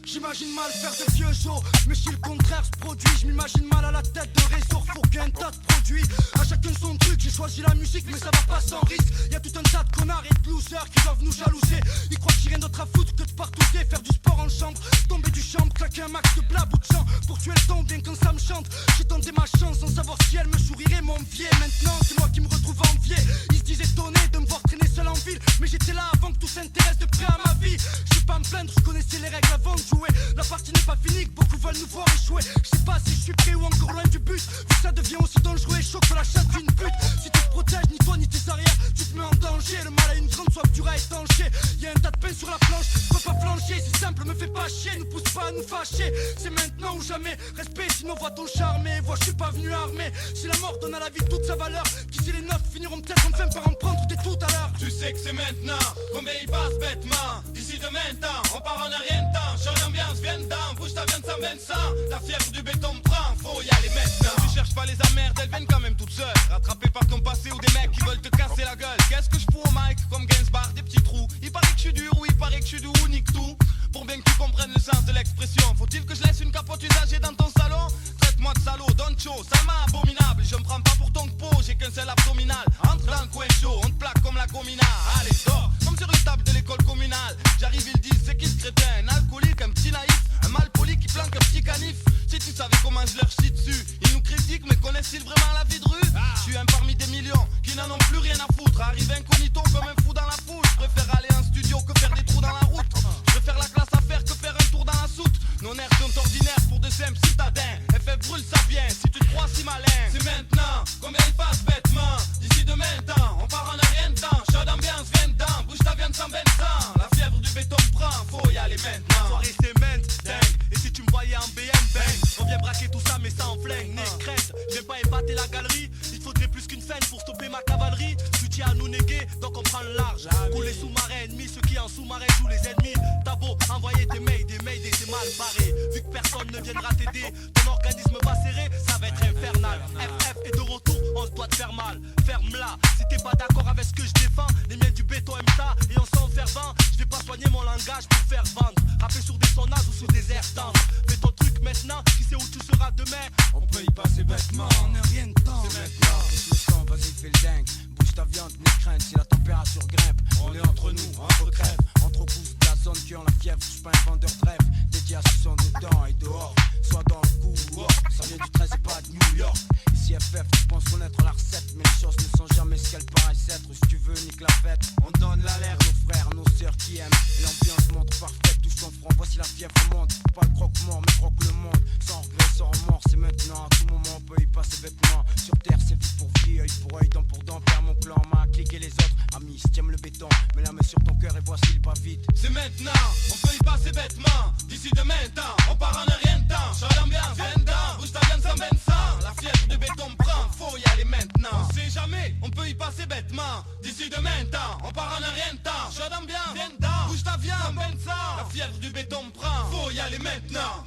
J'imagine mal faire de vieux shows, mais si le contraire se produit, je m'imagine mal à la tête de réseau, faut qu'il y ait un tas de produits. À chacun son truc, j'ai choisi la musique, mais ça va pas sans risque. Y'a tout un tas de connards et de losers qui doivent nous jalouser. Ils croient que j'ai rien d'autre à foutre que de partouzer, faire du sport en chambre, tomber du chambre, claquer un max de blab ou de chant pour tuer le temps bien quand ça me chante. J'ai tenté ma chance sans savoir si elle me sourirait, mon vieil. Maintenant, c'est moi qui me retrouve envié. Ils se disaient étonnés de me voir traîner seul en ville, mais j'étais là avant que tout s'intéresse de près à ma vie. Je vais pas me plaindre, je connaissais les règles avant de jouer. La partie n'est pas finie, que beaucoup veulent nous voir échouer. Je sais pas si je suis prêt ou encore loin du but. Vu que ça devient aussi dangereux et chaud que la chasse d'une pute. Si tu te protèges, ni toi ni tes arrières, tu te mets en danger. Le mal a une grande soif dure à étancher. Y'a un tas de pain sur la planche, faut pas flancher. C'est simple, me fais pas chier, nous pousse pas à nous fâcher. C'est maintenant ou jamais, respect sinon vois ton charmé. Vois, je suis pas venu armé. Si la mort donne à la vie toute sa valeur, qui sait les neufs finiront peut-être enfin par en prendre dès tout à l'heure. Tu sais que c'est maintenant, combien il passe bêtement. D'ici demain temps, on part en a rien de temps. Change d'ambiance, viens dedans, bouge ta viande sans Vincent. La fièvre du béton me prend, faut y aller maintenant. Tu cherches pas les emmerdes, elles viennent quand même toutes seules. Rattrapées par ton passé ou des mecs qui veulent te casser la gueule. Qu'est-ce que je fous au mic, comme Gainsbar, des petits trous. Il paraît que je suis dur, oui, il paraît que je suis doux, nique tout. Pour bien que tu comprennes le sens de l'expression, faut-il que je laisse une capote usagée dans ton salon? Traite-moi de salaud, donne chaud, salement abominable. Je me prends pas pour ton pot, j'ai qu'un seul abdominal. Entre dans le coin chaud, on te plaque comme la gomina. Allez, sors, comme sur une table de l'école communale. J'arrive, ils disent, c'est qui ce crétin? Un alcoolique, un petit naïf, un mal poli qui planque un petit canif. Si tu savais comment je leur chie dessus. Ils nous critiquent, mais connaissent-ils vraiment la vie de rue? Je suis un parmi des millions qui n'en ont plus rien à foutre. Arrive incognito comme un fou dans la foule. Je préfère aller en studio que faire des trous dans la route. Je préfère la classe à faire que faire un tour dans la soute. Nos nerfs sont ordinaires pour de simples citadins. FF brûle ça bien, si tu te crois si malin. C'est maintenant, combien il passe bêtement. D'ici demain temps, on part en a rien de temps. Chaud d'ambiance, viens dedans, bouge ta viande sans Vincent. La fièvre du béton me prend, faut y aller maintenant. Soirée c'est ment, dingue. Et si tu me voyais en BM, bang. On vient braquer tout ça mais sans flingue, né crête. Je vais pas épater la galerie. Il te faudrait plus qu'une faine pour stopper ma cavalerie. Tu tiens à nous néguer, donc on prend le large. Pour les sous-marins ennemis, ceux qui en sous-marin jouent les ennemis. T'as beau envoyer des mails, c'est mal barré. Vu que personne ne viendra t'aider, ton organisme va serrer, ça va être infernal. FF est de retour, on se doit te faire mal. Ferme-la, si t'es pas d'accord avec ce que je défends. Les miens du béton aiment ça et on s'en fervent. Je vais pas soigner mon langage pour faire vendre. Rapper sur des sonnages ou sur des airs tendres. Fais ton truc maintenant, qui sait où tu seras demain. On peut y passer bêtement, On n'a rien de temps. c'est maintenant. Le sang, vas-y fais le dingue. Bouge ta viande, n'aie crainte si la température grimpe. On est entre nous, entre crèves. Entre pousses de la zone qui ont la fièvre. Je suis pas un vendeur de rêve. Dédié à ceux qui sont dedans et dehors. Soit dans le coup ou hors. Ça vient du 13 et pas de New York. Ici FF, tu penses connaître la recette. Mais les choses ne sont jamais ce qu'elles paraissent être. Si tu veux, nique la fête. On donne l'alerte nos frères, nos sœurs qui aiment. Et l'ambiance montre parfaite, touche ton front. Voici la fièvre monte. Pas le croque-mort, mais croque le monde. Sans regret, sans remords, c'est maintenant. À tout moment, on peut y passer vêtements. Sur terre, c'est vie pour vie, œil pour œil, dent pour dent. Père mon clan, ma clique et les autres. Amis, si t'aimes le béton, mets la main sur ton cœur et voici le pas vite. C'est maintenant, on peut y passer bêtement. D'ici demain temps, on part en a rien de temps. Chaud d'ambiance, viens dedans, bouge ta viande sans Vincent. La fièvre du béton me prend, faut y aller maintenant. On sait jamais, on peut y passer bêtement. D'ici demain temps, on part en a rien de temps. Chaud d'ambiance, viens dedans, bouge ta viande sans Vincent. La fièvre du béton me prend, faut y aller maintenant.